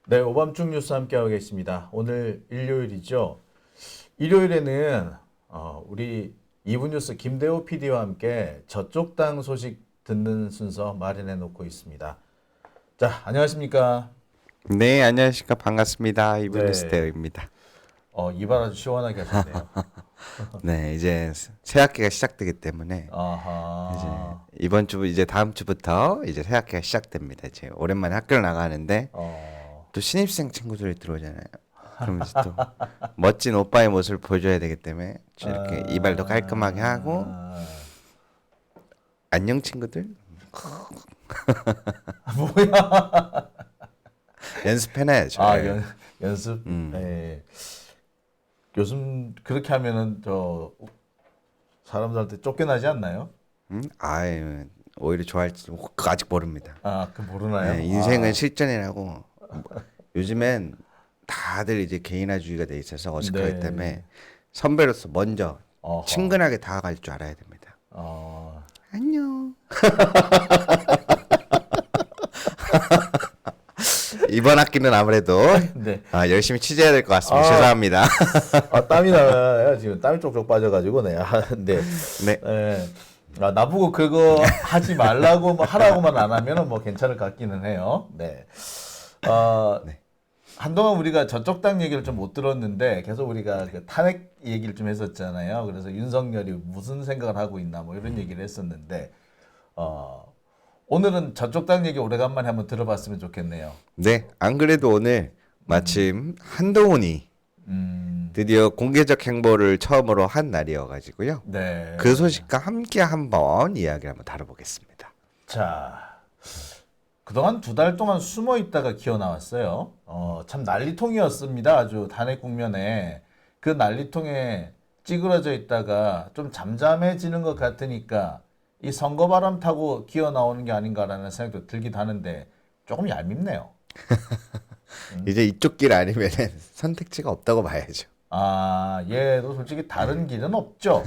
네, 오밤중 뉴스 함께하고 계십니다. 오늘 일요일이죠. 일요일에는 우리 이분 뉴스 김대호 PD와 함께 저쪽 당 소식 듣는 순서 마련해 놓고 있습니다. 자, 안녕하십니까? 네, 안녕하십니까. 반갑습니다. 이블리스 네, 대입니다. 이발 아주 시원하게 하셨네요. 네, 이제 새 학기가 시작되기 때문에 이제 아하, 이번 주 이제 다음 주부터 이제 새 학기가 시작됩니다. 이제 오랜만에 학교를 나가는데 어, 또 신입생 친구들이 들어오잖아요. 그럼 이제 또 멋진 오빠의 모습을 보여줘야 되기 때문에 이렇게 이발도 깔끔하게 하고 안녕 친구들 뭐야? 연습해놔야죠. 아, 예. 연습? 네. 요즘 그렇게 하면은 사람들한테 쫓겨나지 않나요? 아유, 오히려 좋아할지 그거 아직 모릅니다. 아, 그 모르나요? 네, 인생은 실전이라고. 요즘엔 다들 이제 개인화주의가 돼 있어서 어색하기 네. 때문에 선배로서 먼저 어허. 친근하게 다가갈 줄 알아야 됩니다. 어, 안녕. 이번 학기는 아무래도 네. 열심히 취재해야 될 것 같습니다. 아. 죄송합니다. 땀이 나요. 지금 땀이 쪽쪽 빠져가지고, 네. 네. 네. 예. 나보고 그거 하지 말라고, 뭐 하라고만 안 하면은 뭐 괜찮을 것 같기는 해요. 네. 네. 한동안 우리가 저쪽 당 얘기를 좀 못 들었는데 계속 우리가 그 탄핵 얘기를 좀 했었잖아요. 그래서 윤석열이 무슨 생각을 하고 있나 뭐 이런 얘기를 했었는데, 오늘은 저쪽 당 얘기 오래간만에 한번 들어봤으면 좋겠네요. 네. 안 그래도 오늘 마침 한동훈이 드디어 공개적 행보를 처음으로 한 날이어가지고요. 네. 그 소식과 함께 한번 이야기를 한번 다뤄보겠습니다. 자, 그동안 2달 동안 숨어 있다가 기어 나왔어요. 참 난리통이었습니다. 아주 탄핵 국면에 그 난리통에 찌그러져 있다가 좀 잠잠해지는 것 같으니까 이 선거 바람 타고 기어 나오는 게 아닌가라는 생각도 들기도 하는데 조금 얄밉네요. 이제 이쪽 길 아니면은 선택지가 없다고 봐야죠. 아, 얘도 솔직히 다른 길은 없죠.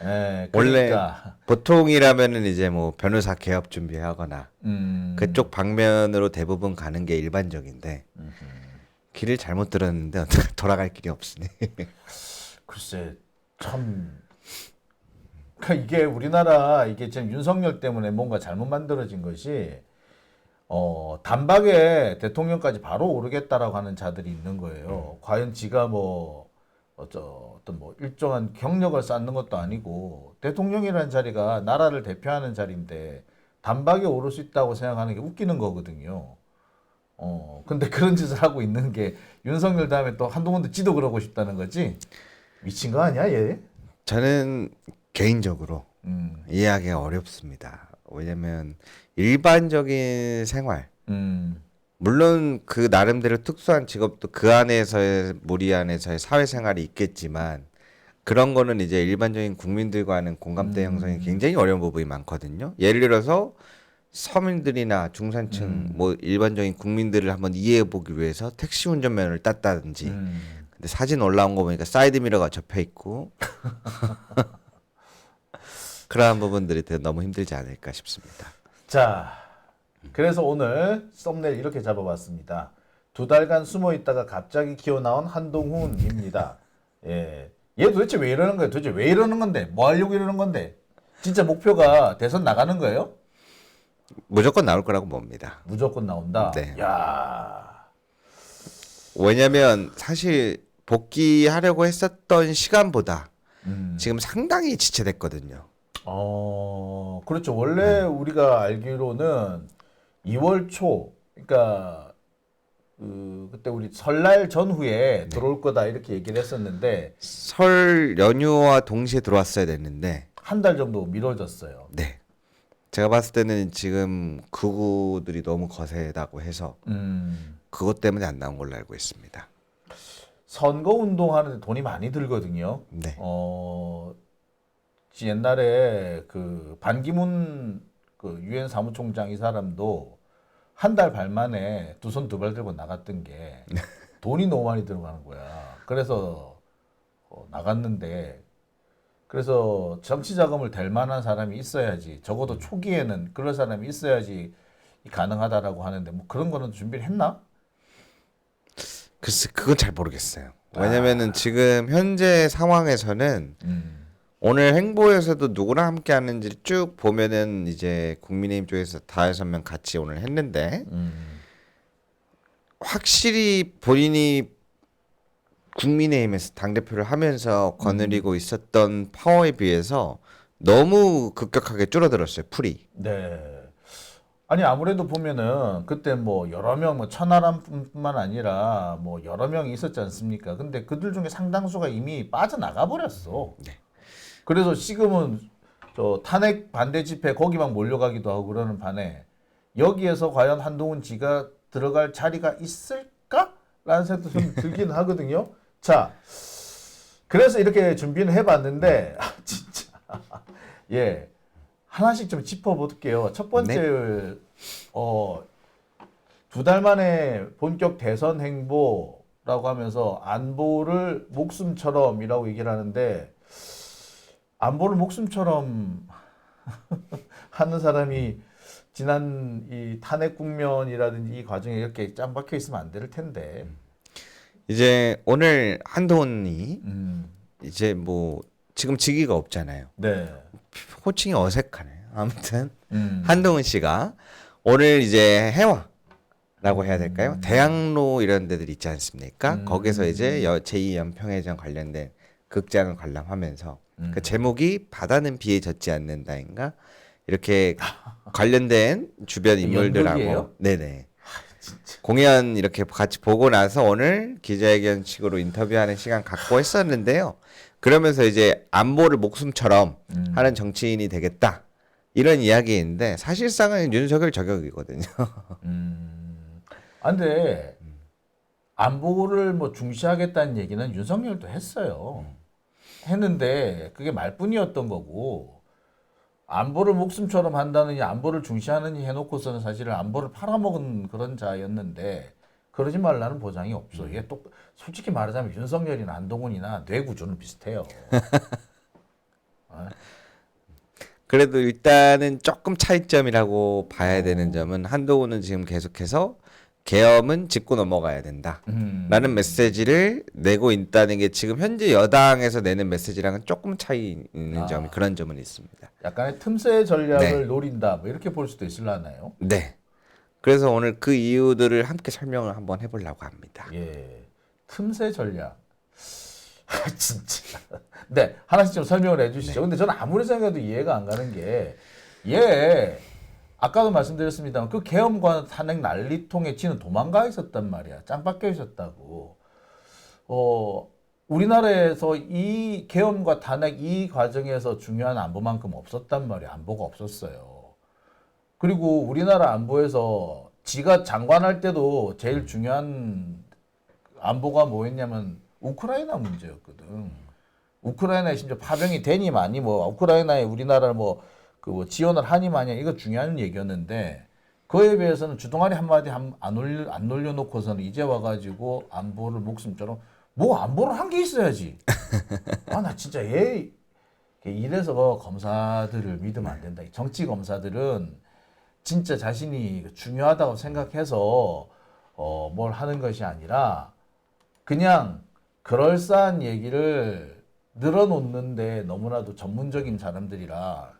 예, 원래 그러니까 보통이라면은 이제 뭐 변호사 개업 준비하거나 음, 그쪽 방면으로 대부분 가는 게 일반적인데 길을 잘못 들었는데 어떻게 돌아갈 길이 없으니. 글쎄 참 그러니까 이게 우리나라 이게 지금 윤석열 때문에 뭔가 잘못 만들어진 것이 단박에 대통령까지 바로 오르겠다라고 하는 자들이 있는 거예요. 과연 지가 뭐 어떤 뭐 일정한 경력을 쌓는 것도 아니고 대통령이라는 자리가 나라를 대표하는 자리인데 단박에 오를 수 있다고 생각하는 게 웃기는 거거든요. 근데 그런 짓을 하고 있는 게 윤석열 다음에 또 한동훈도 지도 그러고 싶다는 거지. 미친 거 아니야, 얘? 저는 개인적으로 음, 이해하기가 어렵습니다. 왜냐면 일반적인 생활, 음, 물론 그 나름대로 특수한 직업도 그 안에서의 무리 안에서의 사회생활이 있겠지만 그런 거는 이제 일반적인 국민들과 하는 공감대 형성이 굉장히 어려운 부분이 많거든요. 예를 들어서 서민들이나 중산층 뭐 일반적인 국민들을 한번 이해해 보기 위해서 택시 운전면허를 땄다든지 근데 사진 올라온 거 보니까 사이드 미러가 접혀 있고 그러한 부분들이 너무 힘들지 않을까 싶습니다. 자, 그래서 오늘 썸네일 이렇게 잡아봤습니다. 2달간 숨어 있다가 갑자기 기어 나온 한동훈입니다. 예. 얘 도대체 왜 이러는 거예요? 도대체 왜 이러는 건데? 뭐 하려고 이러는 건데? 진짜 목표가 대선 나가는 거예요? 무조건 나올 거라고 봅니다. 무조건 나온다. 네. 야, 왜냐면 사실 복귀하려고 했었던 시간보다 지금 상당히 지체됐거든요. 그렇죠. 원래 우리가 알기로는 2월 초, 그러니까 그때 우리 설날 전후에 들어올 거다 이렇게 얘기를 했었는데 설 연휴와 동시에 들어왔어야 됐는데, 한 달 정도 미뤄졌어요. 네. 제가 봤을 때는 지금 극우들이 너무 거세다고 해서 그것 때문에 안 나온 걸로 알고 있습니다. 선거 운동하는데 돈이 많이 들거든요. 네. 옛날에 그 반기문 그 유엔 사무총장 이 사람도 한 달 반 만에 2손 2발 들고 나갔던 게 돈이 너무 많이 들어가는 거야. 그래서 나갔는데 그래서 정치 자금을 댈 만한 사람이 있어야지. 적어도 초기에는 그럴 사람이 있어야지 가능하다라고 하는데 뭐 그런 거는 준비를 했나? 글쎄 그건 잘 모르겠어요. 왜냐면은 지금 현재 상황에서는 오늘 행보에서도 누구랑 함께 하는지 쭉 보면은 이제 국민의힘 쪽에서 5명 같이 오늘 했는데 확실히 본인이 국민의힘에서 당대표를 하면서 거느리고 있었던 파워에 비해서 너무 급격하게 줄어들었어요. 풀이. 네. 아니 아무래도 보면은 그때 뭐 여러 명, 뭐 천하람뿐만 아니라 뭐 여러 명이 있었지 않습니까? 근데 그들 중에 상당수가 이미 빠져나가 버렸어. 그래서 지금은 저 탄핵 반대 집회 거기만 몰려가기도 하고 그러는 반에 여기에서 과연 한동훈 지가 들어갈 자리가 있을까라는 생각도 좀 들긴 하거든요. 자, 그래서 이렇게 준비는 해봤는데 진짜 예. 하나씩 좀 짚어볼게요. 첫 번째, 2달 만에 본격 대선 행보라고 하면서 안보를 목숨처럼이라고 얘기를 하는데, 안보를 목숨처럼 하는 사람이 지난 이 탄핵 국면이라든지 이 과정에 이렇게 짱 박혀 있으면 안 될 텐데. 이제 오늘 한동훈이 이제 뭐 지금 직위가 없잖아요. 네. 호칭이 어색하네요. 아무튼 한동훈 씨가 오늘 이제 해화라고 해야 될까요? 대학로 이런 데들 있지 않습니까? 거기서 이제 제2연평해전 관련된 극장을 관람하면서 그 제목이 바다는 비에 젖지 않는다인가 이렇게 관련된 주변 인물들하고 연극이에요? 네네 공연 이렇게 같이 보고 나서 오늘 기자회견식으로 인터뷰하는 시간 갖고 했었는데요. 그러면서 이제 안보를 목숨처럼 하는 정치인이 되겠다 이런 이야기인데 사실상은 윤석열 저격이거든요. 아, 근데 안보를 뭐 중시하겠다는 얘기는 윤석열도 했어요. 했는데 그게 말뿐이었던 거고 안보를 목숨처럼 한다느니 안보를 중시하느니 해놓고서는 사실은 안보를 팔아먹은 그런 자였는데 그러지 말라는 보장이 없어. 이게 또 솔직히 말하자면 윤석열이나 한동훈이나 뇌 구조는 비슷해요. 그래도 일단은 조금 차이점이라고 봐야 되는 점은 한동훈은 지금 계속해서 계엄은 짚고 넘어가야 된다라는 메시지를 내고 있다는 게 지금 현재 여당에서 내는 메시지랑은 조금 차이 있는 점이 그런 점은 있습니다. 약간의 틈새 전략을 네. 노린다. 뭐 이렇게 볼 수도 있을라나요? 네. 그래서 오늘 그 이유들을 함께 설명을 한번 해보려고 합니다. 예. 틈새 전략. 진짜. 네, 하나씩 좀 설명을 해주시죠. 근데 저는 아무리 생각해도 이해가 안 가는 게, 아까도 말씀드렸습니다만, 그 계엄과 탄핵 난리통에 지는 도망가 있었단 말이야. 짱 박혀 있었다고. 우리나라에서 이 계엄과 탄핵 이 과정에서 중요한 안보만큼 없었단 말이야. 안보가 없었어요. 그리고 우리나라 안보에서 지가 장관할 때도 제일 중요한 안보가 뭐였냐면 우크라이나 문제였거든. 우크라이나에 심지어 파병이 되니 마니 뭐 우크라이나에 우리나라를 뭐 지원을 하니 마냐 이거 중요한 얘기였는데 그에 비해서는 주둥아리 한마디 안 놀려놓고서는 이제 와가지고 안보를 목숨처럼 뭐 안보를 한 게 있어야지. 아 나 진짜 이래서 검사들을 믿으면 안 된다. 정치 검사들은 진짜 자신이 중요하다고 생각해서 뭘 하는 것이 아니라 그냥 그럴싸한 얘기를 늘어놓는데 너무나도 전문적인 사람들이라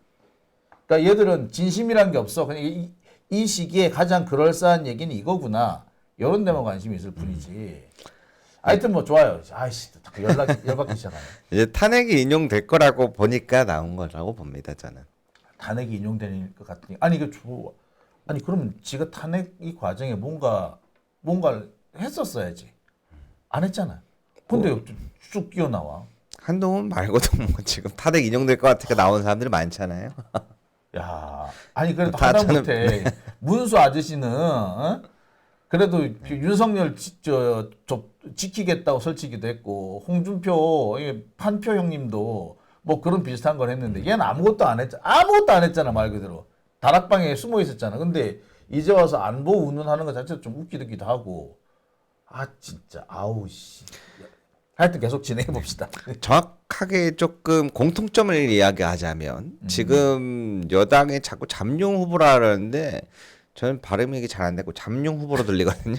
그러니까 얘들은 진심이란 게 없어. 그냥 이 시기에 가장 그럴싸한 얘기는 이거구나. 이런 데만 관심이 있을 뿐이지. 하여튼 뭐 좋아요. 아이씨 자꾸 열받기 시작하네. 이제 탄핵이 인용될 거라고 보니까 나온 거라고 봅니다. 저는. 탄핵이 인용되는 것 같으니 아니 이거 좋아. 아니 그러면 지가 탄핵 이 과정에 뭔가를 했었어야지. 안 했잖아. 근데 쭉 뛰어나와. 한동훈 말고도 뭐 지금 탄핵 인용될 것 같으니까 나온 사람들이 많잖아요. 야, 아니 그래도 다 하다못해 문수 아저씨는 그래도 윤석열 지키겠다고 설치기도 했고 홍준표 판표 형님도 뭐 그런 비슷한 걸 했는데 얘는 아무것도 안 했잖아 말 그대로 다락방에 숨어 있었잖아. 근데 이제 와서 안보 운운하는 것 자체도 좀 웃기기도 하고 아 진짜 아우 씨. 하여튼 계속 진행해 봅시다. 정확하게 조금 공통점을 이야기하자면 지금 여당에 자꾸 잠룡 후보라 그러는데 저는 발음이 이게 잘 안 되고 잠룡 후보로 들리거든요.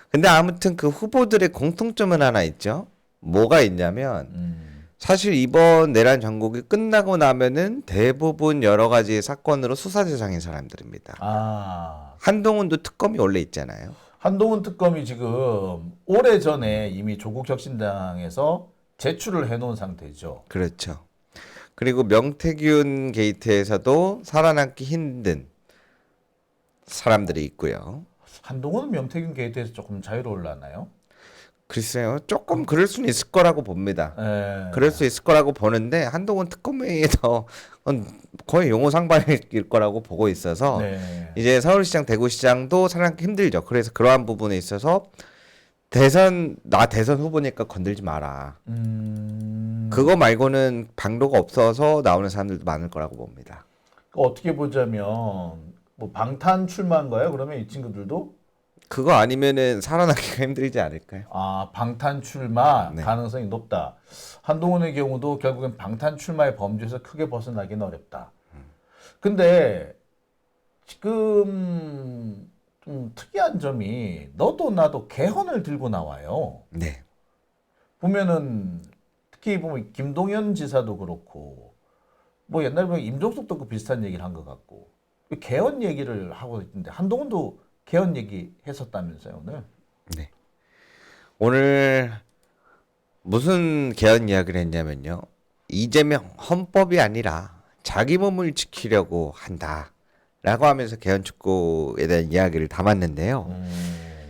근데 아무튼 그 후보들의 공통점은 하나 있죠. 뭐가 있냐면 사실 이번 내란 전국이 끝나고 나면은 대부분 여러 가지 사건으로 수사 대상인 사람들입니다. 아, 한동훈도 특검이 원래 있잖아요. 한동훈 특검이 지금 오래전에 이미 조국 혁신당에서 제출을 해놓은 상태죠. 그렇죠. 그리고 명태균 게이트에서도 살아남기 힘든 사람들이 있고요. 한동훈은 명태균 게이트에서 조금 자유로울라나요? 글쎄요, 조금 그럴 수는 있을 거라고 봅니다. 예. 그럴 수 있을 거라고 보는데 한동훈 특검이 더 거의 용호 상반일 거라고 보고 있어서 네. 이제 서울시장, 대구시장도 살아남기 힘들죠. 그래서 그러한 부분에 있어서 대선 후보니까 건들지 마라. 그거 말고는 방도가 없어서 나오는 사람들도 많을 거라고 봅니다. 어떻게 보자면 뭐 방탄 출마인가요? 그러면 이 친구들도 그거 아니면은 살아남기가 힘들지 않을까요? 아, 방탄 출마 네. 가능성이 높다. 한동훈의 경우도 결국엔 방탄 출마의 범주에서 크게 벗어나기는 어렵다. 근데 지금 좀 특이한 점이 너도 나도 개헌을 들고 나와요. 네. 보면은 특히 보면 김동연 지사도 그렇고 뭐 옛날에 보면 임종석도 그 비슷한 얘기를 한 것 같고 개헌 얘기를 하고 있는데 한동훈도 개헌 얘기 했었다면서요 오늘? 네. 오늘 무슨 개헌 이야기를 했냐면요. 이재명 헌법이 아니라 자기 몸을 지키려고 한다라고 하면서 개헌 촉구에 대한 이야기를 담았는데요.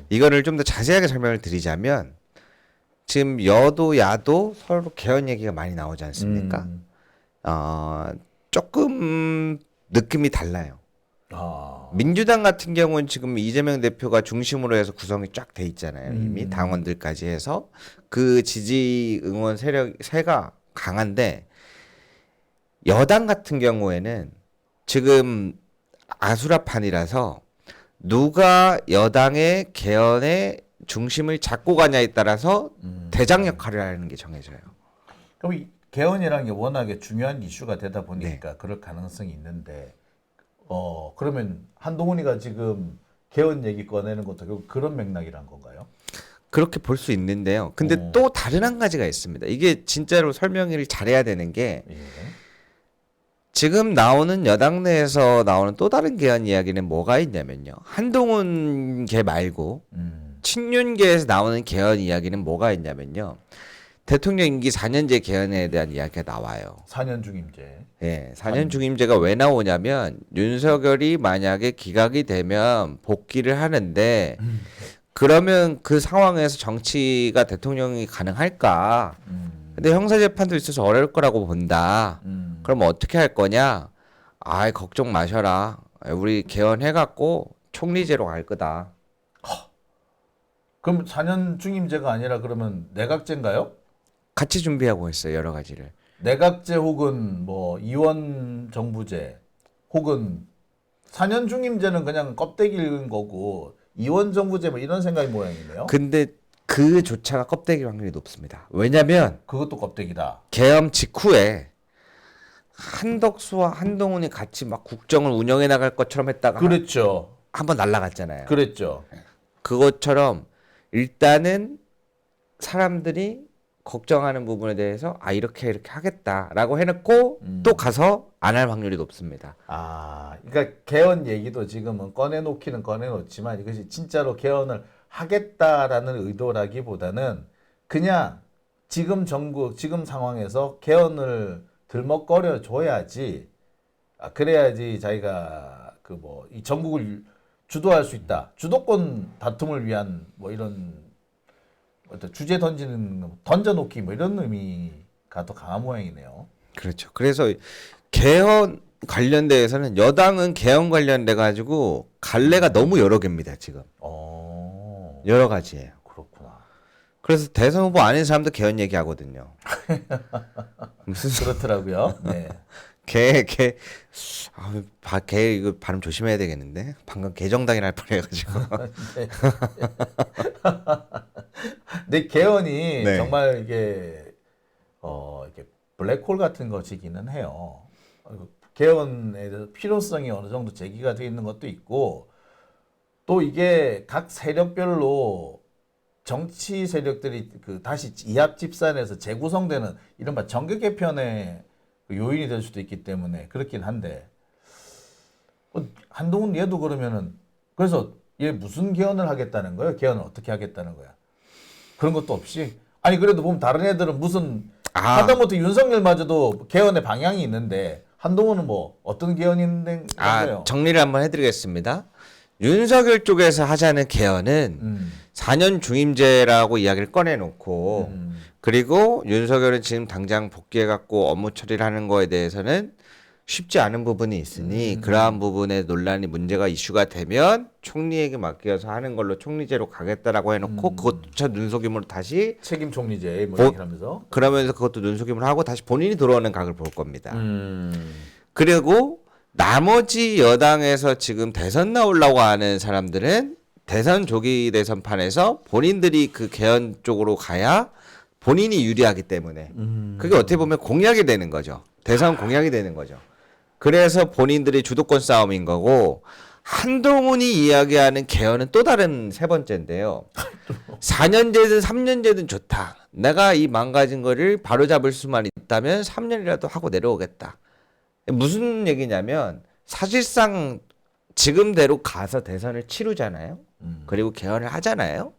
이거를 좀 더 자세하게 설명을 드리자면 지금 여도 야도 서로 개헌 얘기가 많이 나오지 않습니까? 조금 느낌이 달라요. 아, 민주당 같은 경우는 지금 이재명 대표가 중심으로 해서 구성이 쫙 돼 있잖아요. 이미 당원들까지 해서 그 지지 응원 세가 강한데 여당 같은 경우에는 지금 아수라판이라서 누가 여당의 개헌의 중심을 잡고 가냐에 따라서 대장 역할을 하는 게 정해져요. 그럼 이 개헌이라는 게 워낙에 중요한 이슈가 되다 보니까 그럴 가능성이 있는데 그러면 한동훈이가 지금 개헌 얘기 꺼내는 것도 결국 그런 맥락이란 건가요? 그렇게 볼 수 있는데요. 근데 또 다른 한 가지가 있습니다. 이게 진짜로 설명을 잘해야 되는 게 예. 지금 나오는 여당 내에서 나오는 또 다른 개헌 이야기는 뭐가 있냐면요. 한동훈계 말고 친윤계에서 나오는 개헌 이야기는 뭐가 있냐면요. 대통령 임기 4년제 개헌에 대한 이야기가 나와요. 4년 중임제. 예, 4년 중임제가 왜 나오냐면 윤석열이 만약에 기각이 되면 복귀를 하는데 그러면 그 상황에서 정치가 대통령이 가능할까? 근데 형사재판도 있어서 어려울 거라고 본다. 그럼 어떻게 할 거냐? 아이, 걱정 마셔라. 우리 개헌해갖고 총리제로 갈 거다. 그럼 4년 중임제가 아니라 그러면 내각제인가요? 같이 준비하고 있어요, 여러 가지를. 내각제 혹은 뭐 이원 정부제 혹은 4년 중임제는 그냥 껍데기인 거고 이원 정부제 뭐 이런 생각이 모양이네요. 근데 그조차가 껍데기 확률이 높습니다. 왜냐면 그것도 껍데기다. 계엄 직후에 한덕수와 한동훈이 같이 막 국정을 운영해 나갈 것처럼 했다가 그랬죠. 한번 날아갔잖아요. 그랬죠. 그것처럼 일단은 사람들이 걱정하는 부분에 대해서 이렇게 하겠다라고 해놓고 또 가서 안 할 확률이 높습니다. 아, 그러니까 개헌 얘기도 지금은 꺼내놓기는 꺼내놓지만 이것이 진짜로 개헌을 하겠다라는 의도라기보다는 그냥 지금 정국, 지금 상황에서 개헌을 들먹거려 줘야지, 그래야지 자기가 그 뭐 이 전국을 주도할 수 있다. 주도권 다툼을 위한 뭐 이런 어떤 주제 던져놓기 뭐 이런 의미가 더 강한 모양이네요. 그렇죠. 그래서 개헌 관련돼서는 여당은 개헌 관련돼 가지고 갈래가 너무 여러 개입니다. 지금 여러 가지예요. 그렇구나. 그래서 대선 후보 아닌 사람도 개헌 얘기하거든요. 무슨 그렇더라고요. 네. 개 이거 발음 조심해야 되겠는데 방금 개정당이라 할 뻔해가지고. 근데 개헌이 네. 정말 이게 블랙홀 같은 것이기는 해요. 개헌에 대해서 필요성이 어느 정도 제기가 되어 있는 것도 있고 또 이게 각 세력별로 정치 세력들이 그 다시 이합 집산해서 재구성되는 이른바 정계 개편의 그 요인이 될 수도 있기 때문에 그렇긴 한데 한동훈 얘도 그러면은 그래서 얘 무슨 개헌을 하겠다는 거예요? 개헌을 어떻게 하겠다는 거야? 그런 것도 없이 아니 그래도 보면 다른 애들은 무슨 하다못해 윤석열마저도 개헌의 방향이 있는데 한동훈은 뭐 어떤 개헌이 있는 거예요? 정리를 한번 해드리겠습니다. 윤석열 쪽에서 하자는 개헌은 4년 중임제라고 이야기를 꺼내놓고 그리고 윤석열은 지금 당장 복귀해갖고 업무 처리를 하는 거에 대해서는 쉽지 않은 부분이 있으니 그러한 부분에 논란이 문제가 이슈가 되면 총리에게 맡겨서 하는 걸로 총리제로 가겠다라고 해놓고 그것조차 눈속임으로 다시 책임 총리제 뭐 얘기를 하면서 그러면서 그것도 눈속임을 하고 다시 본인이 들어오는 각을 볼 겁니다. 그리고 나머지 여당에서 지금 대선 나오려고 하는 사람들은 대선 조기 대선판에서 본인들이 그 개헌 쪽으로 가야 본인이 유리하기 때문에 그게 어떻게 보면 공약이 되는 거죠. 대선 공약이 되는 거죠. 그래서 본인들이 주도권 싸움인 거고 한동훈이 이야기하는 개헌은 또 다른 세 번째인데요. 4년제든 3년제든 좋다. 내가 이 망가진 거를 바로잡을 수만 있다면 3년이라도 하고 내려오겠다. 무슨 얘기냐면 사실상 지금대로 가서 대선을 치르잖아요. 그리고 개헌을 하잖아요.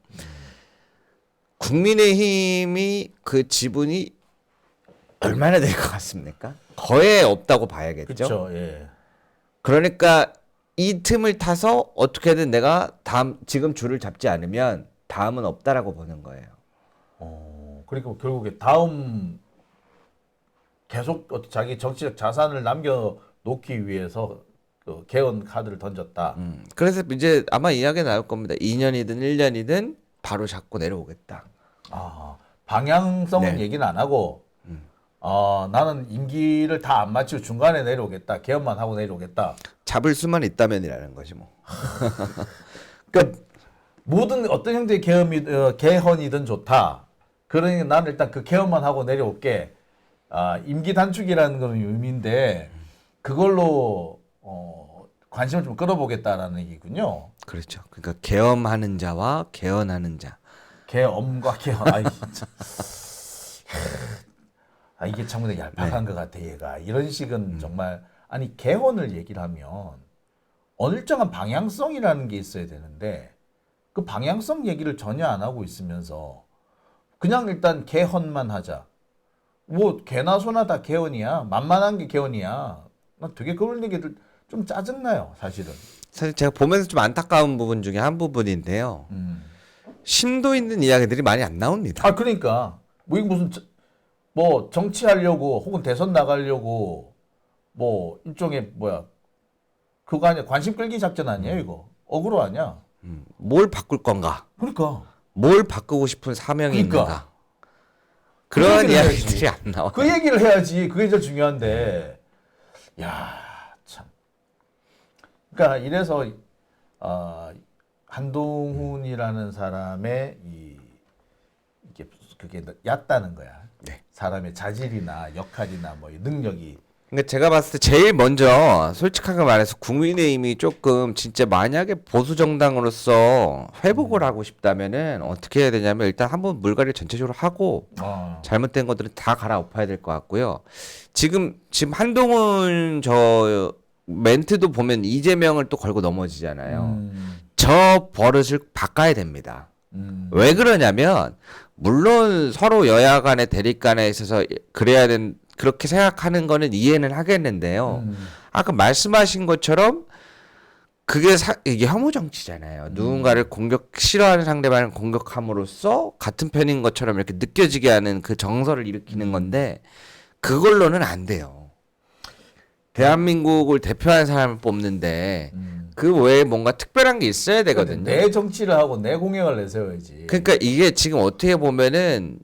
국민의힘이 그 지분이 얼마나 될 것 같습니까? 거의 없다고 봐야겠죠. 그렇죠. 예. 그러니까 이 틈을 타서 어떻게든 내가 지금 줄을 잡지 않으면 다음은 없다라고 보는 거예요. 그리고 결국에 다음 계속 자기 정치적 자산을 남겨놓기 위해서 그 개헌 카드를 던졌다. 그래서 이제 아마 이야기 나올 겁니다. 2년이든 1년이든 바로 잡고 내려오겠다. 방향성은 네. 얘기는 안 하고 나는 임기를 다 안 마치고 중간에 내려오겠다. 개헌만 하고 내려오겠다. 잡을 수만 있다면이라는 거지 뭐. 그러니까 모든 어떤 형태의 개헌이든 좋다. 그러니까 나는 일단 그 개헌만 하고 내려올게. 임기 단축이라는 건 의미인데 그걸로 관심을 좀 끌어보겠다라는 얘기군요. 그렇죠. 그러니까 계엄하는 자와 개헌하는 자. 개엄과 개헌. 진짜. 이게 참 근데 얄팍한 것 같아 얘가. 이런 식은 정말 아니 개헌을 얘기를 하면 일정한 방향성이라는 게 있어야 되는데 그 방향성 얘기를 전혀 안 하고 있으면서 그냥 일단 개헌만 하자. 뭐 개나 소나 다 개헌이야. 만만한 게 개헌이야. 난 되게 그런 얘기들 좀 짜증나요, 사실은. 사실 제가 보면서 좀 안타까운 부분 중에 한 부분인데요. 심도 있는 이야기들이 많이 안 나옵니다. 그러니까 뭐 이게 무슨 뭐 정치하려고 혹은 대선 나가려고 뭐 일종의 그거 아니야 관심 끌기 작전 아니에요 이거 어그로 아니야. 뭘 바꿀 건가? 그러니까 뭘 바꾸고 싶은 사명이 그러니까. 있는가? 그런 얘기를 이야기들이 안 나와. 그 얘기를 해야지. 그게 제일 중요한데. 야, 참. 그러니까 이래서 한동훈이라는 사람의 이게 그게 얕다는 거야. 네. 사람의 자질이나 역할이나 뭐 능력이. 그러니까 제가 봤을 때 제일 먼저 솔직하게 말해서 국민의힘이 조금 진짜 만약에 보수 정당으로서 회복을 하고 싶다면은 어떻게 해야 되냐면 일단 한번 물갈이 전체적으로 하고 잘못된 것들은 다 갈아엎어야 될 것 같고요. 지금 한동훈 저 멘트도 보면 이재명을 또 걸고 넘어지잖아요. 저 버릇을 바꿔야 됩니다. 왜 그러냐면 물론 서로 여야 간의 대립 간에 있어서 그렇게 생각하는 거는 이해는 하겠는데요. 아까 말씀하신 것처럼 이게 혐오 정치잖아요. 누군가를 싫어하는 상대방을 공격함으로써 같은 편인 것처럼 이렇게 느껴지게 하는 그 정서를 일으키는 건데 그걸로는 안 돼요. 대한민국을 대표하는 사람을 뽑는데 그 외에 뭔가 특별한 게 있어야 되거든요. 내 정치를 하고 내 공약을 내세워야지. 그러니까 이게 지금 어떻게 보면은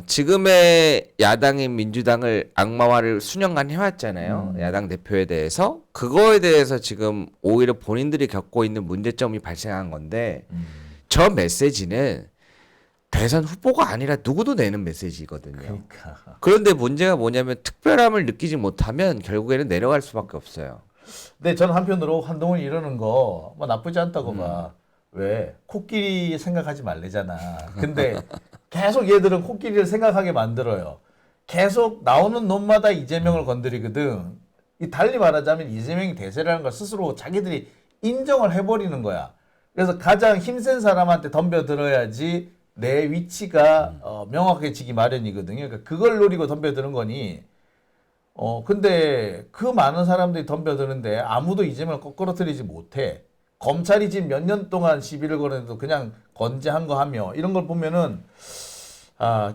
지금의 야당인 민주당을 악마화를 수년간 해왔잖아요. 야당 대표에 대해서. 그거에 대해서 지금 오히려 본인들이 겪고 있는 문제점이 발생한 건데 저 메시지는 대선 후보가 아니라 누구도 내는 메시지거든요. 그러니까. 그런데 문제가 뭐냐면 특별함을 느끼지 못하면 결국에는 내려갈 수밖에 없어요. 근데 저는 한편으로 한동훈이 이러는 거 뭐 나쁘지 않다고 봐. 왜? 코끼리 생각하지 말래잖아. 근데 계속 얘들은 코끼리를 생각하게 만들어요. 계속 나오는 놈마다 이재명을 건드리거든. 이 달리 말하자면 이재명이 대세라는 걸 스스로 자기들이 인정을 해버리는 거야. 그래서 가장 힘센 사람한테 덤벼들어야지 내 위치가 명확해지기 마련이거든요. 그러니까 그걸 노리고 덤벼드는 거니. 근데 그 많은 사람들이 덤벼드는데 아무도 이재명을 거꾸로뜨리지 못해. 검찰이 지금 몇 년 동안 시비를 걸었는데도 그냥 건재한 거 하며 이런 걸 보면은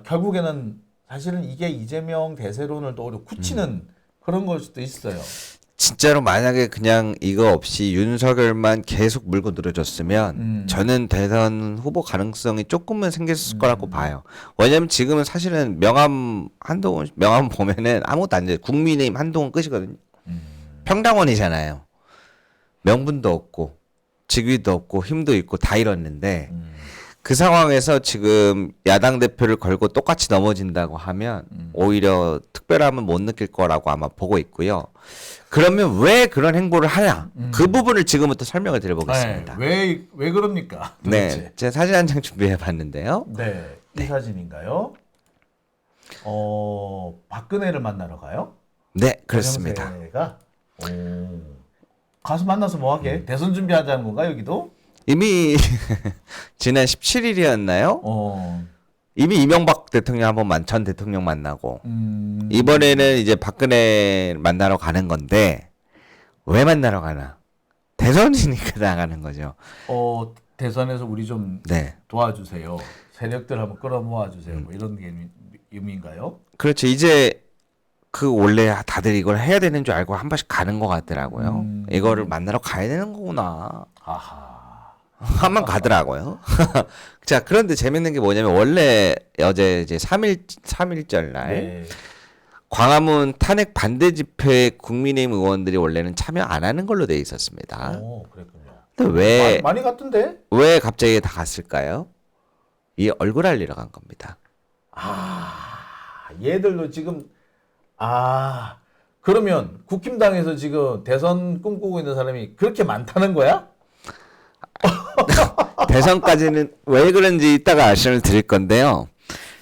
결국에는 사실은 이게 이재명 대세론을 또 오히려 굳히는 그런 걸 수도 있어요. 진짜로 만약에 그냥 이거 없이 윤석열만 계속 물고 늘어졌으면 저는 대선 후보 가능성이 조금은 생겼을 거라고 봐요. 왜냐면 지금은 사실은 한동훈 명함 보면은 아무것도 안 돼. 국민의힘 한동훈 끝이거든요. 평당원이잖아요. 명분도 없고 직위도 없고 힘도 있고 다 잃었는데 그 상황에서 지금 야당 대표를 걸고 똑같이 넘어진다고 하면 오히려 특별함은 못 느낄 거라고 아마 보고 있고요. 그러면 왜 그런 행보를 하냐? 그 부분을 지금부터 설명을 드려보겠습니다. 왜 그럽니까? 도대체? 네, 제가 사진 한 장 준비해 봤는데요. 네, 이 사진인가요? 박근혜를 만나러 가요? 네, 그렇습니다. 박영세가? 가서 만나서 뭐 하게? 대선 준비하자는 건가 여기도? 이미 지난 17일이었나요? 이미 이명박 대통령 전 대통령 만나고 이번에는 이제 박근혜 만나러 가는 건데 왜 만나러 가나? 대선이니까 나가는 거죠. 대선에서 우리 좀 네. 도와주세요. 세력들 한번 끌어모아 주세요. 뭐 이런 게 의미인가요? 그렇죠. 이제 원래 다들 이걸 해야 되는 줄 알고 한 번씩 가는 것 같더라고요. 이거를 만나러 가야 되는 거구나. 아하. 한번 가더라고요. 자, 그런데 재밌는 게 뭐냐면 원래 어제 이제 3일절 날 네. 광화문 탄핵 반대 집회에 국민의힘 의원들이 원래는 참여 안 하는 걸로 돼 있었습니다. 그랬군요. 근데 많이 갔던데? 왜 갑자기 다 갔을까요? 이 얼굴 알리러 간 겁니다. 얘들도 지금 그러면 국힘당에서 지금 대선 꿈꾸고 있는 사람이 그렇게 많다는 거야? 대선까지는 왜 그런지 이따가 말씀을 드릴 건데요.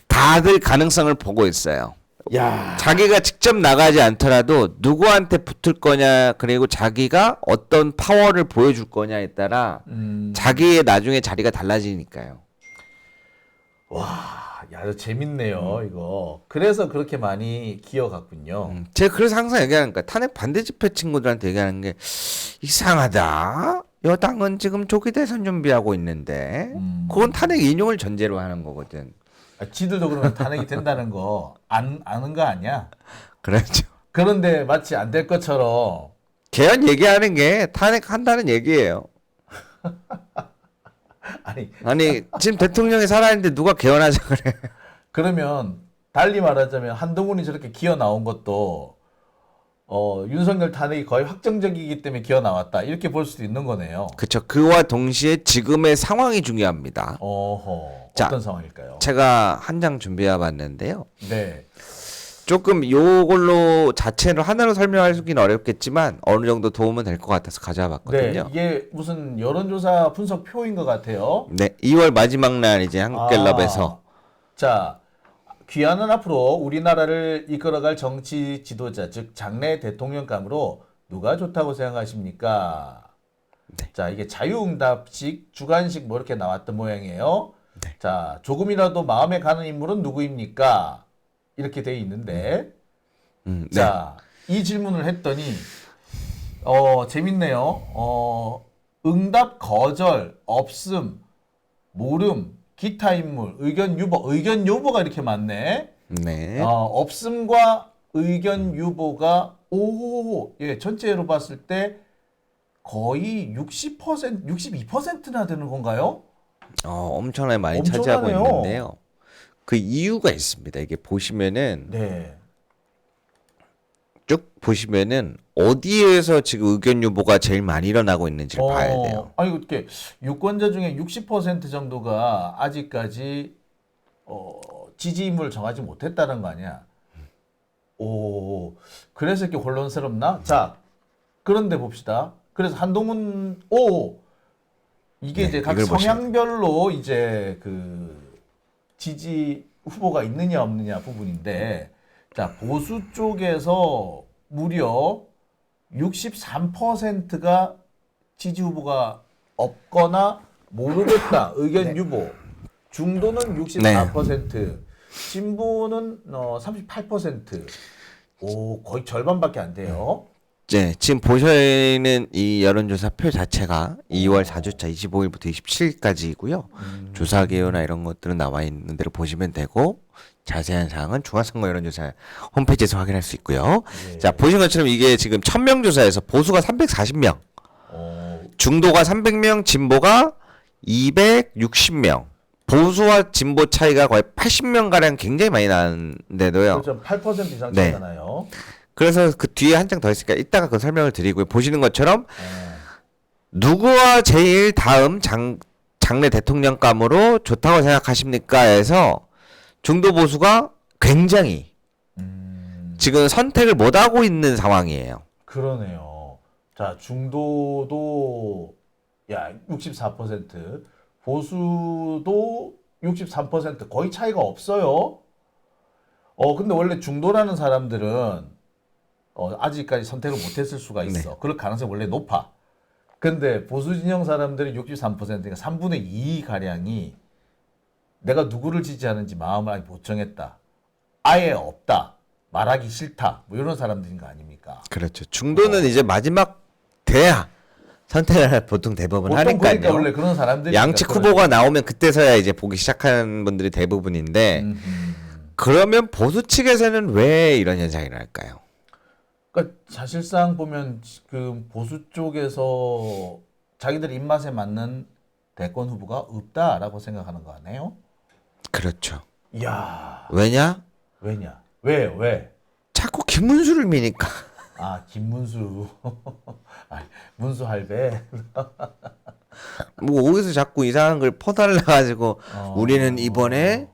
다들 가능성을 보고 있어요. 야, 자기가 직접 나가지 않더라도 누구한테 붙을 거냐 그리고 자기가 어떤 파워를 보여줄 거냐에 따라 자기의 나중에 자리가 달라지니까요. 야, 이거 재밌네요, 이거. 그래서 그렇게 많이 기어갔군요. 제가 그래서 항상 얘기하는 거야. 탄핵 반대 집회 친구들한테 얘기하는 게 이상하다. 여당은 지금 조기 대선 준비하고 있는데 그건 탄핵 인용을 전제로 하는 거거든. 지들도 그러면 탄핵이 된다는 거 아는 거 아니야? 그렇죠. 그런데 마치 안 될 것처럼 개헌 얘기하는 게 탄핵한다는 얘기예요. 아니 지금 대통령이 살아있는데 누가 개헌하자 그래. 그러면 달리 말하자면 한동훈이 저렇게 기어 나온 것도 윤석열 탄핵이 거의 확정적이기 때문에 기어 나왔다 이렇게 볼 수도 있는 거네요. 그렇죠. 그와 동시에 지금의 상황이 중요합니다. 자, 어떤 상황일까요? 제가 한 장 준비해 봤는데요. 네. 조금 요걸로 자체를 하나로 설명하기는 어렵겠지만 어느 정도 도움은 될 것 같아서 가져와 봤거든요. 네, 이게 무슨 여론조사 분석표인 것 같아요. 네, 2월 마지막 날 이제 한국갤럽에서 자, 귀하는 앞으로 우리나라를 이끌어갈 정치 지도자, 즉 장래 대통령감으로 누가 좋다고 생각하십니까? 네. 자, 이게 자유응답식, 주관식 뭐 이렇게 나왔던 모양이에요. 네. 자, 조금이라도 마음에 가는 인물은 누구입니까? 이렇게 돼 있는데, 네. 자, 이 질문을 했더니 재밌네요. 응답 거절, 없음, 모름, 기타 인물, 의견 유보가 이렇게 많네. 네. 없음과 의견 유보가 전체로 봤을 때 거의 60%, 62%나 되는 건가요? 엄청나게 많이 엄청나네요. 차지하고 있는데요. 그 이유가 있습니다. 이게 보시면은 네. 쭉 보시면은 어디에서 지금 의견 유보가 제일 많이 일어나고 있는지를 봐야 돼요. 아니 이렇게 유권자 중에 60% 정도가 아직까지 지지 인물을 정하지 못했다는 거 아니야? 그래서 이렇게 혼란스럽나? 자, 그런데 봅시다. 그래서 한동훈 오 이게 네, 이제 각 이걸 보시면 성향별로 이제 그 지지 후보가 있느냐 없느냐 부분인데 자 보수 쪽에서 무려 63%가 지지 후보가 없거나 모르겠다 의견 유보. 중도는 64%, 진보는 38%. 오 거의 절반밖에 안 돼요. 네, 지금 보시는 이 여론조사 표 자체가 2월 4주차 25일부터 27일까지이고요. 조사 개요나 이런 것들은 나와 있는 대로 보시면 되고 자세한 사항은 중앙선거 여론조사 홈페이지에서 확인할 수 있고요. 예. 자, 보신 것처럼 이게 지금 1000명 조사에서 보수가 340명, 중도가 300명, 진보가 260명. 보수와 진보 차이가 거의 80명 가량 굉장히 많이 나는데도요. 그렇죠. 8% 이상 네. 차잖아요. 그래서 그 뒤에 한 장 더 있으니까 이따가 그 설명을 드리고요. 보시는 것처럼 네. 누구와 제일 다음 장래 대통령감으로 좋다고 생각하십니까? 해서 중도 보수가 굉장히 지금 선택을 못 하고 있는 상황이에요. 그러네요. 자, 중도도 야 64%, 보수도 63% 거의 차이가 없어요. 근데 원래 중도라는 사람들은 아직까지 선택을 못했을 수가 있어. 그럴 가능성이 원래 높아. 근데 보수 진영 사람들이 63%니까 3분의 2 가량이 내가 누구를 지지하는지 마음을 아직 못 정했다. 아예 없다. 말하기 싫다. 뭐 이런 사람들인 거 아닙니까? 그렇죠. 중도는 이제 마지막 돼야 선택을 보통 대부분 보통 하니까요. 그러니까 원래 그런 사람들이 양측 후보가 나오면 그때서야 이제 보기 시작하는 분들이 대부분인데 그러면 보수 측에서는 왜 이런 현상이 날까요? 그러니까 사실상 보면 지금 보수 쪽에서 자기들 입맛에 맞는 대권 후보가 없다라고 생각하는 거 아니에요? 그렇죠. 이야, 왜냐? 왜냐? 왜? 자꾸 김문수를 미니까. 아, 김문수. 아, 문수 할배. 뭐 어디서 자꾸 이상한 걸 퍼달라가지고 우리는 이번에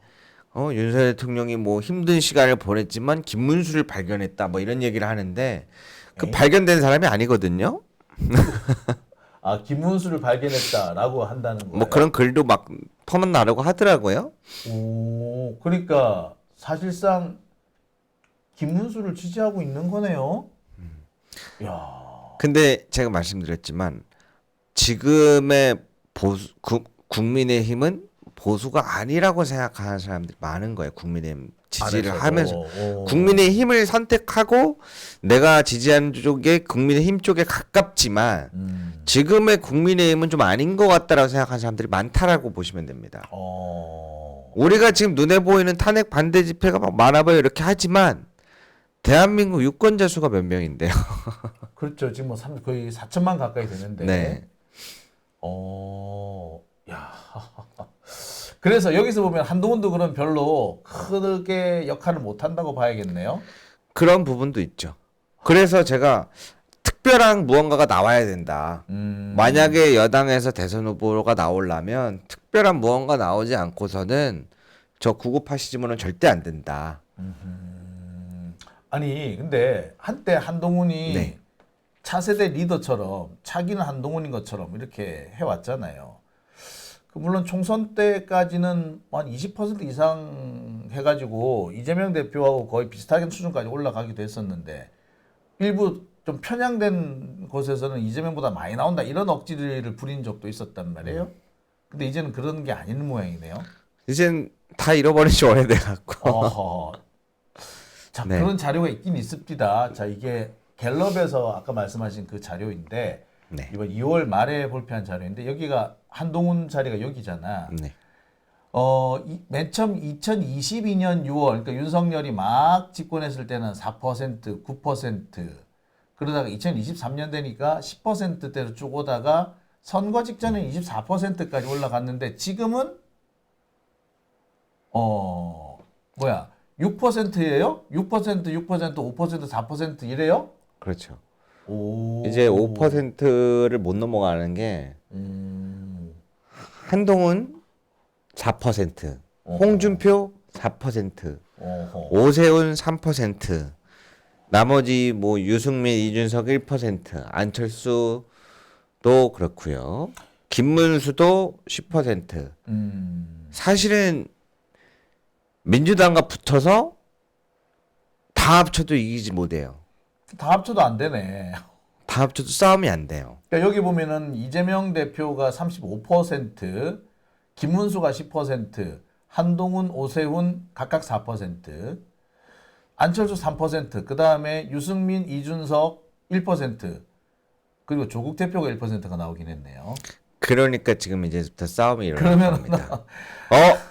윤석열 대통령이 뭐 힘든 시간을 보냈지만 김문수를 발견했다 뭐 이런 얘기를 하는데 그 발견된 사람이 아니거든요. 아, 김문수를 발견했다라고 한다는 거예요. 뭐 그런 글도 막 퍼나르고 하더라고요. 오, 그러니까 사실상 김문수를 지지하고 있는 거네요. 야, 근데 제가 말씀드렸지만 지금의 국민의힘은 보수가 아니라고 생각하는 사람들이 많은 거예요. 국민의힘 지지를 안에서도. 하면서 국민의힘을 선택하고 내가 지지하는 쪽에 국민의힘 쪽에 가깝지만 지금의 국민의힘은 좀 아닌 것 같다라고 생각하는 사람들이 많다라고 보시면 됩니다. 우리가 지금 눈에 보이는 탄핵 반대 집회가 막 많아봐요 이렇게 하지만 대한민국 유권자 수가 몇 명인데요. 그렇죠. 지금 뭐 거의 4천만 가까이 되는데. 네. 야. 그래서 여기서 보면 한동훈도 그럼 별로 크게 역할을 못 한다고 봐야겠네요. 그런 부분도 있죠. 그래서 제가 특별한 무언가가 나와야 된다. 만약에 여당에서 대선 후보가 나오려면 특별한 무언가 나오지 않고서는 저 구급하시지면은 절대 안 된다. 아니 근데 한때 한동훈이 네. 차세대 리더처럼 차기는 한동훈인 것처럼 이렇게 해왔잖아요. 물론 총선 때까지는 한 20% 이상 해가지고 이재명 대표하고 거의 비슷하게 수준까지 올라가기도 했었는데 일부 좀 편향된 곳에서는 이재명보다 많이 나온다 이런 억지를 부린 적도 있었단 말이에요. 근데 이제는 그런 게 아닌 모양이네요. 이젠 다 잃어버린 지 오래돼갖고. 어허. 자, 네. 그런 자료가 있긴 있습니다. 자, 이게 갤럽에서 아까 말씀하신 그 자료인데 네. 이번 2월 말에 발표한 자료인데 여기가 한동훈 자리가 여기잖아. 네. 맨 처음 2022년 6월, 그러니까 윤석열이 막 집권했을 때는 4%, 9%, 그러다가 2023년 되니까 10%대로 쭉 오다가 선거 직전에 24%까지 올라갔는데 지금은 6%예요? 6%, 5%, 4% 이래요? 그렇죠. 오. 이제 5%를 못 넘어가는 게 한동훈 4%, 홍준표 4%, 어허. 오세훈 3%, 나머지 뭐 유승민, 이준석 1%, 안철수도 그렇고요. 김문수도 10%. 사실은 민주당과 붙어서 다 합쳐도 이기지 못해요. 다 합쳐도 안 되네. 다 합쳐도 싸움이 안 돼요. 그러니까 여기 보면은 이재명 대표가 35%, 김문수가 10%, 한동훈, 오세훈 각각 4%, 안철수 3%, 그 다음에 유승민, 이준석 1%, 그리고 조국 대표가 1%가 나오긴 했네요. 그러니까 지금 이제부터 싸움이 일어날 그러면 겁니다.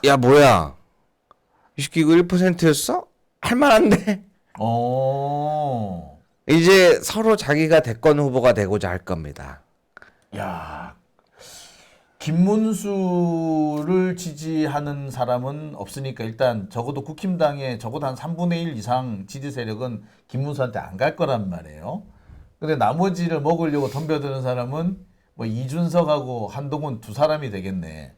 야 뭐야? 이 새끼 이거 1%였어? 할만한데? 이제 서로 자기가 대권 후보가 되고자 할 겁니다. 야, 김문수를 지지하는 사람은 없으니까 일단 적어도 국힘당에 적어도 한 3분의 1 이상 지지 세력은 김문수한테 안 갈 거란 말이에요. 근데 나머지를 먹으려고 덤벼드는 사람은 뭐 이준석하고 한동훈 두 사람이 되겠네.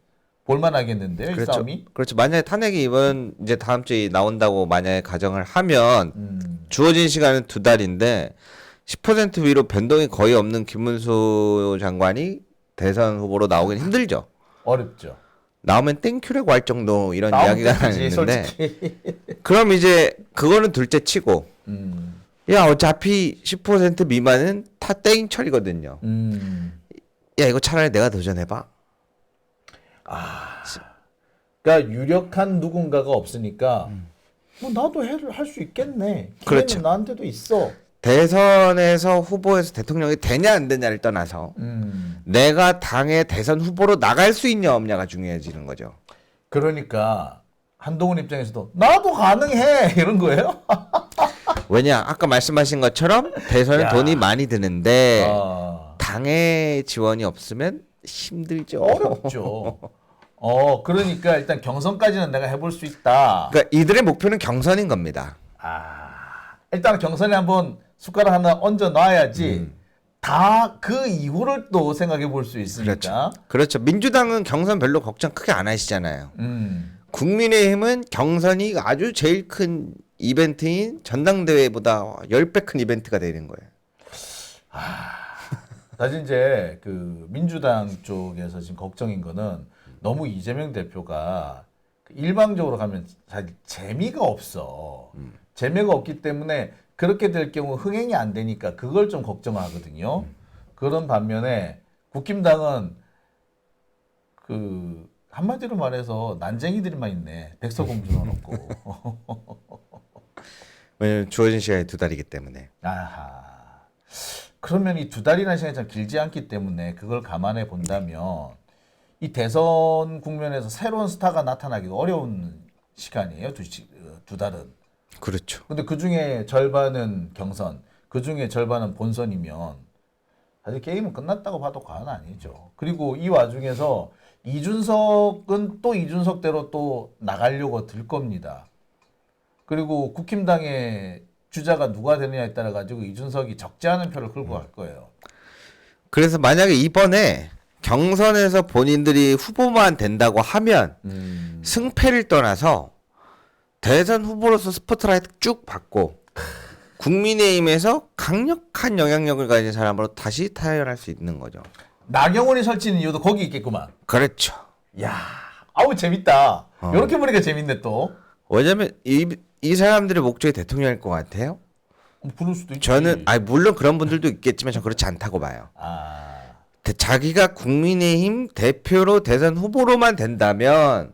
볼만하겠는데요, 이 그렇죠. 싸움이? 그렇죠. 만약에 탄핵이 이번 이제 다음 주에 나온다고 만약에 가정을 하면 주어진 시간은 2달인데 10% 위로 변동이 거의 없는 김문수 장관이 대선 후보로 나오긴 힘들죠. 어렵죠. 나오면 땡큐라고 할 정도 이런 나오면 이야기가 땡큐지, 있는데 솔직히. 그럼 이제 그거는 둘째 치고 음, 야 어차피 10% 미만은 다 땡처리거든요. 야 이거 차라리 내가 도전해봐. 그러니까 유력한 누군가가 없으니까 뭐 나도 할 수 있겠네. 기회는 그렇죠. 나한테도 있어. 대선에서 후보에서 대통령이 되냐 안 되냐를 떠나서 내가 당의 대선 후보로 나갈 수 있냐 없냐가 중요해지는 거죠. 그러니까 한동훈 입장에서도 나도 가능해 이런 거예요. 왜냐 아까 말씀하신 것처럼 대선은 야. 돈이 많이 드는데 아, 당의 지원이 없으면 힘들죠. 어렵죠. 그러니까 일단 경선까지는 내가 해볼 수 있다. 그러니까 이들의 목표는 경선인 겁니다. 일단 경선에 한번 숟가락 하나 얹어 놔야지 다 그 이후를 또 생각해 볼 수 있으니까. 그렇죠. 그렇죠. 민주당은 경선 별로 걱정 크게 안 하시잖아요. 음. 국민의힘은 경선이 아주 제일 큰 이벤트인 전당대회보다 10배 큰 이벤트가 되는 거예요. 사실 이제 그 민주당 쪽에서 지금 걱정인 거는 너무 이재명 대표가 일방적으로 가면 사실 재미가 없어. 재미가 없기 때문에 그렇게 될 경우 흥행이 안 되니까 그걸 좀 걱정하거든요. 그런 반면에 국힘당은 그 한마디로 말해서 난쟁이들만 있네. 백설공주는 없고. 왜냐면 주어진 시간이 2달이기 때문에. 아하. 그러면 이 2달이라는 시간이 참 길지 않기 때문에 그걸 감안해 본다면 이 대선 국면에서 새로운 스타가 나타나기도 어려운 시간이에요. 두 달은. 그렇죠. 근데 그 중에 절반은 경선, 그 중에 절반은 본선이면 사실 게임은 끝났다고 봐도 과언 아니죠. 그리고 이 와중에서 이준석은 또 이준석대로 또 나가려고 들 겁니다. 그리고 국힘당의 주자가 누가 되느냐에 따라 가지고 이준석이 적지 않은 표를 끌고 갈 거예요. 그래서 만약에 이번에 경선에서 본인들이 후보만 된다고 하면 승패를 떠나서 대선 후보로서 스포트라이트 쭉 받고 국민의힘에서 강력한 영향력을 가진 사람으로 다시 타협할 수 있는 거죠. 나경원이 설치는 이유도 거기 있겠구만. 그렇죠. 야, 아우 재밌다. 이렇게 보니까 재밌네 또. 왜냐면 이 사람들의 목적이 대통령일 것 같아요. 부를 수도 있지. 저는 물론 그런 분들도 있겠지만 저는 그렇지 않다고 봐요. 아, 자기가 국민의힘 대표로 대선 후보로만 된다면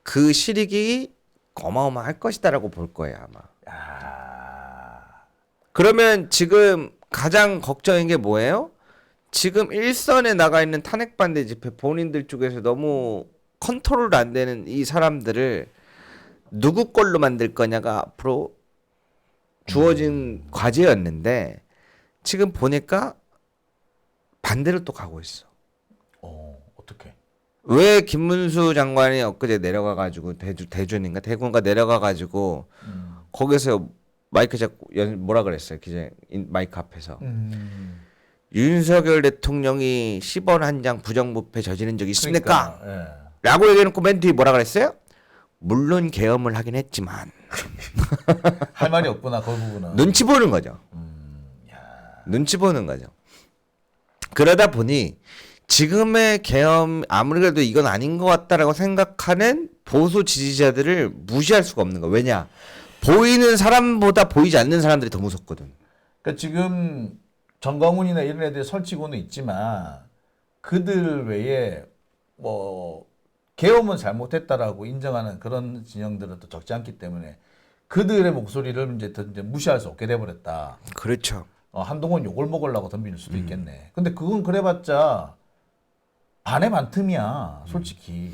그 실익이 어마어마할 것이다라고 볼 거예요 아마. 그러면 지금 가장 걱정인 게 뭐예요? 지금 일선에 나가 있는 탄핵 반대 집회 본인들 쪽에서 너무 컨트롤 안 되는 이 사람들을 누구 걸로 만들 거냐가 앞으로 주어진 과제였는데 지금 보니까 반대로 또 가고 있어. 어떻게? 왜 김문수 장관이 엊그제 내려가가지고 대전인가 대구인가 내려가가지고 거기서 마이크 잡고 뭐라 그랬어요 기자 마이크 앞에서 윤석열 대통령이 10원 한 장 부정부패 저지른 적이 있습니까? 그러니까, 예. 라고 얘기해놓고 맨 뒤에 뭐라 그랬어요? 물론 계엄을 하긴 했지만 할 말이 없구나 그 부분은. 눈치 보는 거죠. 야. 눈치 보는 거죠. 그러다 보니 지금의 계엄 아무리 그래도 이건 아닌 것 같다라고 생각하는 보수 지지자들을 무시할 수가 없는 거예요. 왜냐? 보이는 사람보다 보이지 않는 사람들이 더 무섭거든. 그러니까 지금 정광훈이나 이런 애들이 설치고는 있지만 그들 외에 뭐 계엄은 잘못했다라고 인정하는 그런 진영들은 또 적지 않기 때문에 그들의 목소리를 이제 무시할 수 없게 돼버렸다. 그렇죠. 한동훈 욕을 먹으려고 덤빌 수도 있겠네. 근데 그건 그래봤자 반의 반틈이야, 솔직히.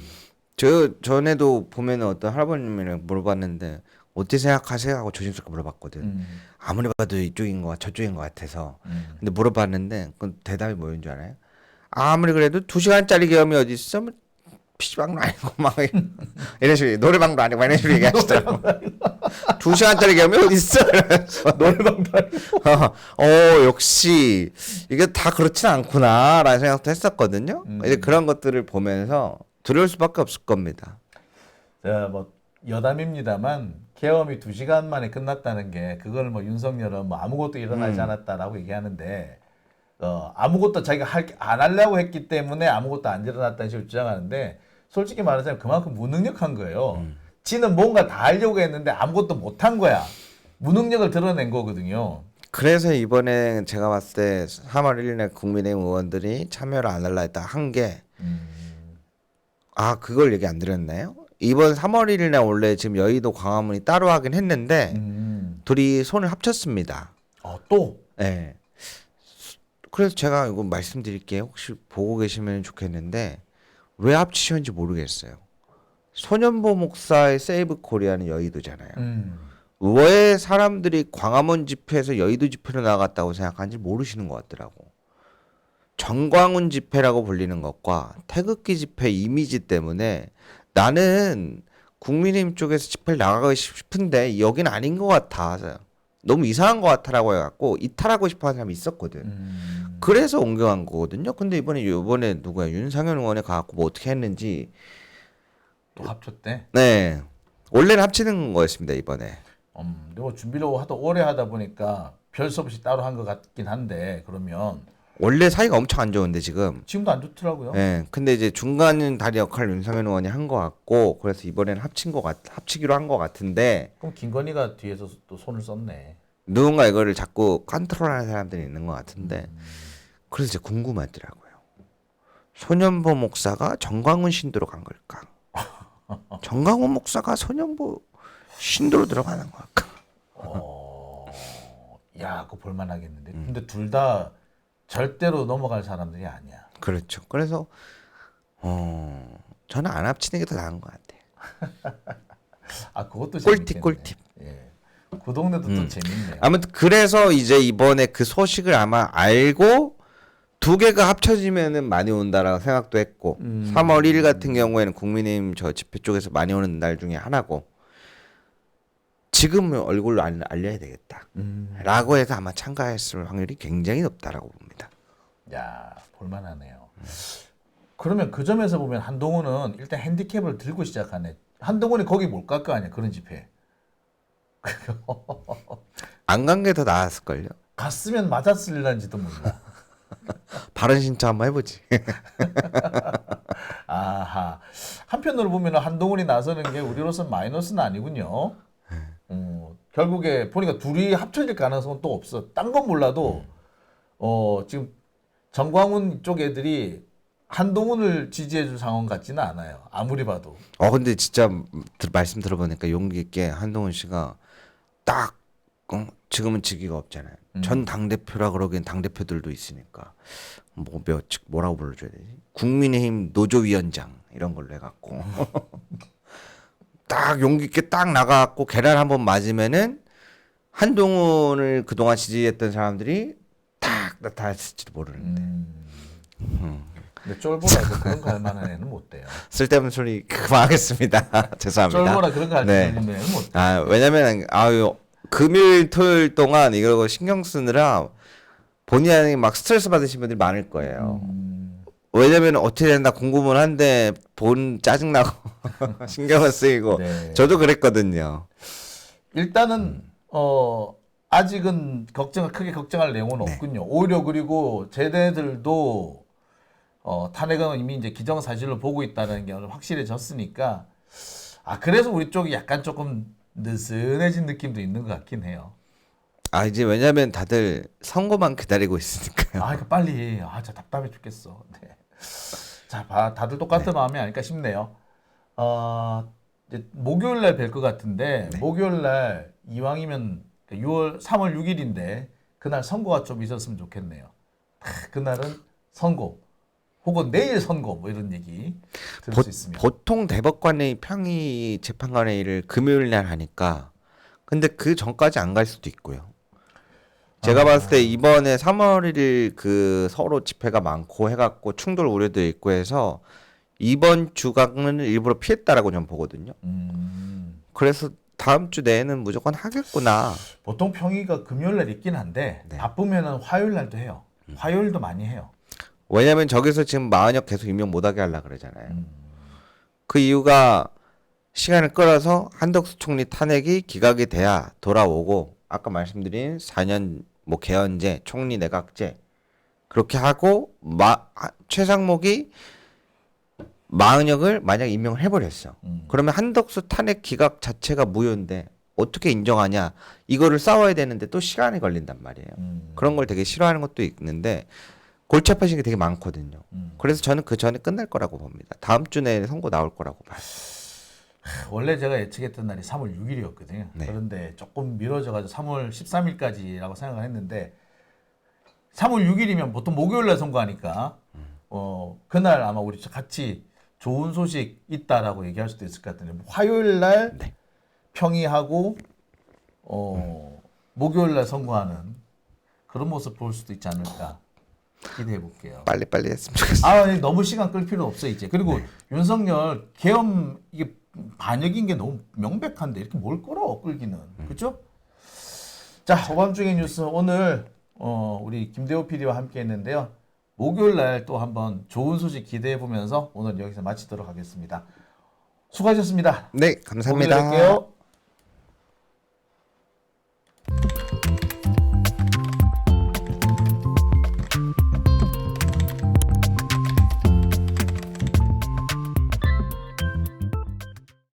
저 전에도 보면은 어떤 할아버님이랑 물어봤는데 어떻게 생각하세요? 하고 조심스럽게 물어봤거든. 아무리 봐도 이쪽인 것 저쪽인 것 같아서. 근데 물어봤는데 그 대답이 뭐였는 줄 알아요? 아무리 그래도 2시간짜리 계엄이 어디 있어? 뭐 PC방도 아니고 막 이런 식으로 노래방도 아니고 막 이런 식으로 얘기하시더라고. 2시간짜리 계엄이 어디 있어? 이러면서 노래방도 아니고. 역시 이게 다 그렇진 않구나라는 생각도 했었거든요. 이제 그런 것들을 보면서 두려울 수밖에 없을 겁니다. 자, 뭐 여담입니다만 계엄이 2시간 만에 끝났다는 게 그걸 뭐 윤석열은 뭐 아무것도 일어나지 않았다라고 얘기하는데 아무것도 자기가 안 하려고 했기 때문에 아무것도 안 일어났다는 식으로 주장하는데 솔직히 말해서 그만큼 무능력한 거예요. 지는 뭔가 다 하려고 했는데 아무것도 못 한 거야. 무능력을 드러낸 거거든요. 그래서 이번에 제가 봤을 때 3월 1일에 국민의힘 의원들이 참여를 안 할라 했다 한 게 그걸 얘기 안 드렸나요? 이번 3월 1일 날 원래 지금 여의도 광화문이 따로 하긴 했는데 둘이 손을 합쳤습니다. 또? 네. 그래서 제가 이거 말씀드릴게요. 혹시 보고 계시면 좋겠는데 왜 합치셨는지 모르겠어요. 소년보 목사의 세이브 코리아는 여의도잖아요. 왜 사람들이 광화문 집회에서 여의도 집회로 나갔다고 생각하는지 모르시는 것 같더라고. 정광훈 집회라고 불리는 것과 태극기 집회 이미지 때문에 나는 국민의힘 쪽에서 집회를 나가고 싶은데 여긴 아닌 것 같아. 너무 이상한 것 같아라고 해갖고 이탈하고 싶어하는 사람이 있었거든. 그래서 옮겨간 거거든요. 근데 이번에 누구야 윤상현 의원이 가갖고 뭐 어떻게 했는지 또 합쳤대? 네 원래는 합치는 거였습니다 이번에. 근데 뭐 준비를 오래 하다 보니까 별 수 없이 따로 한 것 같긴 한데 그러면 원래 사이가 엄청 안 좋은데 지금도 안 좋더라고요. 네, 근데 이제 중간 다리 역할을 윤상현 의원이 한 것 같고 그래서 이번에는 합치기로 한 것 같은데. 그럼 김건희가 뒤에서 또 손을 썼네. 누군가 이거를 자꾸 컨트롤하는 사람들이 있는 것 같은데 그래서 이제 궁금하더라고요. 소년보 목사가 정광훈 신도로 간 걸까? 정광훈 목사가 소년보 신도로 들어가는 걸까? 야, 그거 볼만하겠는데. 근데 둘 다 절대로 넘어갈 사람들이 아니야. 그렇죠. 그래서 저는 안 합치는 게 더 나은 것 같아요. 그것도 꿀팁. 예. 그 동네도 또 재밌네요. 아무튼 그래서 이제 이번에 그 소식을 아마 알고 두 개가 합쳐지면은 많이 온다라고 생각도 했고 3월 1일 같은 경우에는 국민의힘 저 집회 쪽에서 많이 오는 날 중에 하나고 지금 얼굴로 알려야 되겠다 라고 해서 아마 참가했을 확률이 굉장히 높다라고 봅니다. 야, 볼만하네요. 그러면 그 점에서 보면 한동훈은 일단 핸디캡을 들고 시작하네. 한동훈이 거기 못 갈 거 아니야, 그런 집회. 안 간 게 더 나았을걸요. 갔으면 맞았을란지도 몰라. 발언 신청 한번 해보지. 아하. 한편으로 보면 한동훈이 나서는 게 우리로서는 마이너스는 아니군요. 결국에 보니까 둘이 합쳐질 가능성은 또 없어. 딴 건 몰라도 지금 정광훈 쪽 애들이 한동훈을 지지해줄 상황 같지는 않아요. 아무리 봐도. 근데 진짜 말씀 들어보니까 용기 있게 한동훈 씨가 딱 지금은 직위가 없잖아요. 전 당대표라 그러기엔 당대표들도 있으니까 뭐라고 불러줘야 되지? 국민의힘 노조위원장 이런 걸로 해갖고 딱 용기 있게 딱 나가갖고 계란 한번 맞으면은 한동훈을 그동안 지지했던 사람들이 딱 나타났을지도 모르는데. 근데 쫄보라서 그런 거 할 만한 애는 못 돼요. 쓸데없는 소리 그만하겠습니다. 죄송합니다. 쫄보라 그런 거 할 네. 애는 못 돼요. 왜냐면 금요일 토요일 동안 이거 신경 쓰느라 본의 아니게 막 스트레스 받으신 분들이 많을 거예요. 왜냐면 어떻게 된다 궁금은 한데 본 짜증나고 신경을 쓰이고 네. 저도 그랬거든요. 일단은 아직은 크게 걱정할 내용은 네. 없군요. 오히려 그리고 쟤네들도 탄핵은 이미 이제 기정사실로 보고 있다는 게 확실해졌으니까 그래서 우리 쪽이 약간 조금 느슨해진 느낌도 있는 것 같긴 해요. 아 이제 왜냐면 다들 선거만 기다리고 있으니까요. 그러니까 빨리 진짜 답답해 죽겠어. 네. 자, 다들 똑같은 마음이 아닐까 싶네요. 이제 목요일 날 뵐 것 같은데 목요일 날 이왕이면 3월 6일인데 그날 선거가 좀 있었으면 좋겠네요. 그날은 선거 혹은 내일 선거 뭐 이런 얘기 들을 수 있으면. 보통 대법관의 평의 재판관회의를 금요일 날 하니까 근데 그 전까지 안 갈 수도 있고요. 제가 봤을 때 이번에 3월 1일 그 서로 집회가 많고 해갖고 충돌 우려도 있고 해서 이번 주간은 일부러 피했다라고 저는 보거든요. 그래서 다음 주 내에는 무조건 하겠구나. 보통 평의가 금요일 날 있긴 한데 네. 바쁘면은 화요일 날도 해요. 화요일도 많이 해요. 왜냐면 저기서 지금 마은혁 계속 임명 못하게 하려고 그러잖아요. 그 이유가 시간을 끌어서 한덕수 총리 탄핵이 기각이 돼야 돌아오고 아까 말씀드린 4년 뭐 개헌제, 총리 내각제 그렇게 하고 최상목이 마은혁을 만약 임명을 해버렸어. 그러면 한덕수 탄핵 기각 자체가 무효인데 어떻게 인정하냐? 이거를 싸워야 되는데 또 시간이 걸린단 말이에요. 그런 걸 되게 싫어하는 것도 있는데 골치 아파하시는 게 되게 많거든요. 그래서 저는 그 전에 끝날 거라고 봅니다. 다음 주 내에 선고 나올 거라고 봐요. 원래 제가 예측했던 날이 3월 6일이었거든요. 네. 그런데 조금 미뤄져가지고 3월 13일까지라고 생각을 했는데 3월 6일이면 보통 목요일 날 선거하니까 그날 아마 우리 같이 좋은 소식 있다라고 얘기할 수도 있을 것 같은데 화요일 날 네. 평의하고 목요일 날 선거하는 그런 모습 볼 수도 있지 않을까 기대해 볼게요. 빨리빨리 했으면 좋겠어요. 너무 시간 끌 필요 없어 이제. 그리고 윤석열 계엄 이게 반역인 게 너무 명백한데 이렇게 뭘 끌기는 그렇죠? 자, 후반중의 뉴스 오늘 우리 김대호 PD와 함께 했는데요. 목요일 날 또 한번 좋은 소식 기대해 보면서 오늘 여기서 마치도록 하겠습니다. 수고하셨습니다. 네, 감사합니다. 목요일에 뵐게요.